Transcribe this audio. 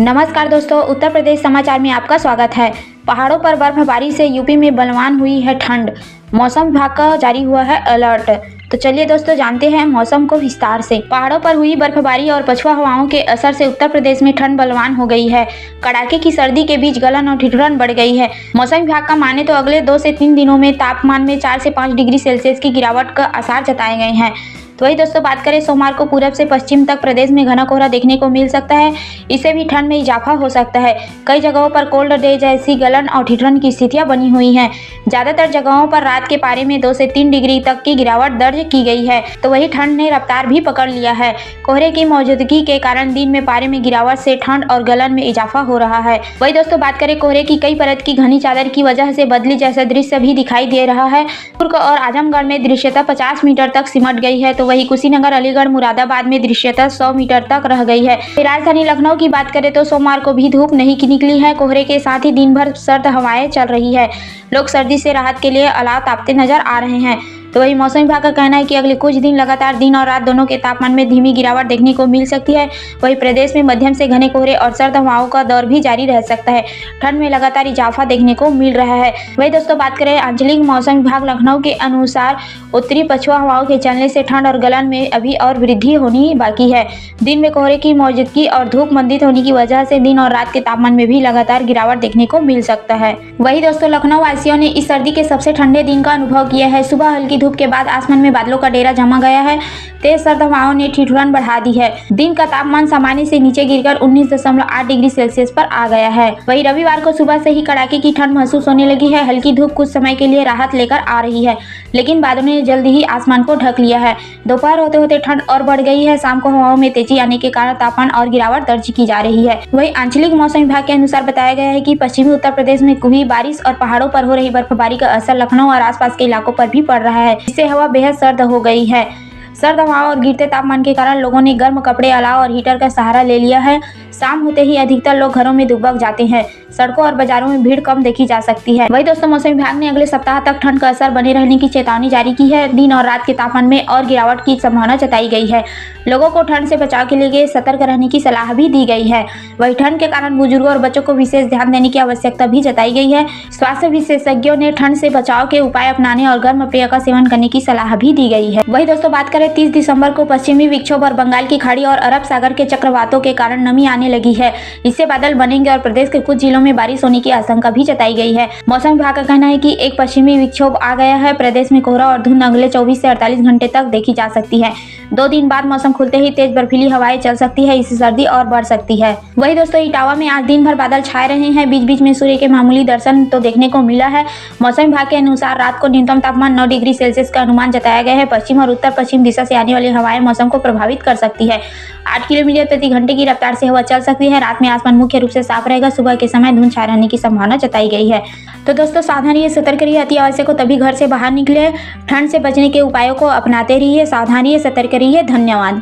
नमस्कार दोस्तों, उत्तर प्रदेश समाचार में आपका स्वागत है। पहाड़ों पर बर्फबारी से यूपी में बलवान हुई है ठंड। मौसम विभाग का जारी हुआ है अलर्ट। तो चलिए दोस्तों, जानते हैं मौसम को विस्तार से। पहाड़ों पर हुई बर्फबारी और पछुआ हवाओं के असर से उत्तर प्रदेश में ठंड बलवान हो गई है। कड़ाके की सर्दी के बीच गलन और ठिठुरन बढ़ गई है। मौसम विभाग का माने तो अगले 2 से 3 दिनों में तापमान में 4 से 5 डिग्री सेल्सियस की गिरावट का आसार जताए गए हैं। तो वही दोस्तों, बात करें सोमवार को पूरब से पश्चिम तक प्रदेश में घना कोहरा देखने को मिल सकता है। इससे भी ठंड में इजाफा हो सकता है। कई जगहों पर कोल्ड डे जैसी गलन और ठिठुरन की स्थितियां बनी हुई हैं। ज्यादातर जगहों पर रात के पारे में 2 से 3 डिग्री तक की गिरावट दर्ज की गई है। तो वही ठंड ने रफ्तार भी पकड़ लिया है। कोहरे की मौजूदगी के कारण दिन में पारे में गिरावट से ठंड और गलन में इजाफा हो रहा है। वही दोस्तों, बात करें कोहरे की कई परत की घनी चादर की वजह से बदली जैसा दृश्य भी दिखाई दे रहा है। दुर्ग और आजमगढ़ में दृश्यता 50 मीटर तक सिमट गई है। तो वही कुशीनगर, अलीगढ़, मुरादाबाद में दृश्यता 100 मीटर तक रह गई है। राजधानी लखनऊ की बात करें तो सोमवार को भी धूप नहीं निकली है। कोहरे के साथ ही दिन भर सर्द हवाएं चल रही है। लोग सर्दी से राहत के लिए अलाव तापते नजर आ रहे हैं। तो वही मौसम विभाग का कहना है कि अगले कुछ दिन लगातार दिन और रात दोनों के तापमान में धीमी गिरावट देखने को मिल सकती है। वही प्रदेश में मध्यम से घने कोहरे और सर्द हवाओं का दौर भी जारी रह सकता है। ठंड में लगातार इजाफा देखने को मिल रहा है। वही दोस्तों, बात करें आंचलिक मौसम विभाग लखनऊ के अनुसार उत्तरी पछुआ हवाओं के चलने से ठंड और गलन में अभी और वृद्धि होनी बाकी है। दिन में कोहरे की मौजूदगी और धूप मंदित होने की वजह से दिन और रात के तापमान में भी लगातार गिरावट देखने को मिल सकता है। वही दोस्तों, लखनऊ वासियों ने इस सर्दी के सबसे ठंडे दिन का अनुभव किया है। सुबह हल्की धूप के बाद आसमान में बादलों का डेरा जमा गया है। तेज सर्द हवाओं ने ठिठुरन बढ़ा दी है। दिन का तापमान सामान्य से नीचे गिरकर 19.8 डिग्री सेल्सियस पर आ गया है। वही रविवार को सुबह से ही कड़ाके की ठंड महसूस होने लगी है। हल्की धूप कुछ समय के लिए राहत लेकर आ रही है, लेकिन बादलों ने जल्द ही आसमान को ढक लिया है। दोपहर होते होते ठंड और बढ़ गई है। शाम को हवाओं में तेजी आने के कारण तापमान और गिरावट दर्ज की जा रही है। वही आंचलिक मौसम विभाग के अनुसार बताया गया है कि पश्चिमी उत्तर प्रदेश में हुई बारिश और पहाड़ों पर हो रही बर्फबारी का असर लखनऊ और आसपास के इलाकों पर भी पड़ रहा है। इससे हवा बेहद सर्द हो गई है। सर्द हवाओं और गिरते तापमान के कारण लोगों ने गर्म कपड़े, अलाव और हीटर का सहारा ले लिया है। शाम होते ही अधिकतर लोग घरों में दुबक जाते हैं। सड़कों और बाजारों में भीड़ कम देखी जा सकती है। वही दोस्तों, मौसम विभाग ने अगले सप्ताह तक ठंड का असर बने रहने की चेतावनी जारी की है। दिन और रात के तापमान में और गिरावट की संभावना जताई गई है। लोगों को ठंड से बचाव के लिए सतर्क रहने की सलाह भी दी गई है। वही ठंड के कारण बुजुर्गों और बच्चों को विशेष ध्यान देने की आवश्यकता भी जताई गई है। स्वास्थ्य विशेषज्ञों ने ठंड से बचाव के उपाय अपनाने और गर्म पेय का सेवन करने की सलाह भी दी गई है। वही दोस्तों, बात करें 30 दिसंबर को पश्चिमी विक्षोभ और बंगाल की खाड़ी और अरब सागर के चक्रवातों के कारण नमी आने लगी है। इससे बादल बनेंगे और प्रदेश के कुछ जिलों में बारिश होने की आशंका भी जताई गई है। मौसम विभाग का कहना है कि एक पश्चिमी विक्षोभ आ गया है। प्रदेश में कोहरा और धुंध अगले 24 से 48 घंटे तक देखी जा सकती है। 2 दिन बाद मौसम खुलते ही तेज बर्फीली हवाएं चल सकती है। इससे सर्दी और बढ़ सकती है। वही दोस्तों, इटावा में आज दिन भर बादल छाए रहे हैं। बीच बीच में सूर्य के मामूली दर्शन तो देखने को मिला है। मौसम विभाग के अनुसार रात को न्यूनतम तापमान 9 डिग्री सेल्सियस का अनुमान जताया गया है। पश्चिम और उत्तर पश्चिम दिशा से आने वाली हवाएं मौसम को प्रभावित कर सकती है। 8 किलोमीटर प्रति घंटे की रफ्तार से हवा चल सकती है। रात में आसमान मुख्य रूप से साफ रहेगा। सुबह के समय धुंध छाए रहने की संभावना जताई गई है। तो दोस्तों, सावधान रहिए, सतर्क रहिए। अति आवश्यक हो तभी घर से बाहर निकले। ठंड से बचने के उपायों को अपनाते रहिए। सावधान रहिए, सतर्क रहिए। धन्यवाद।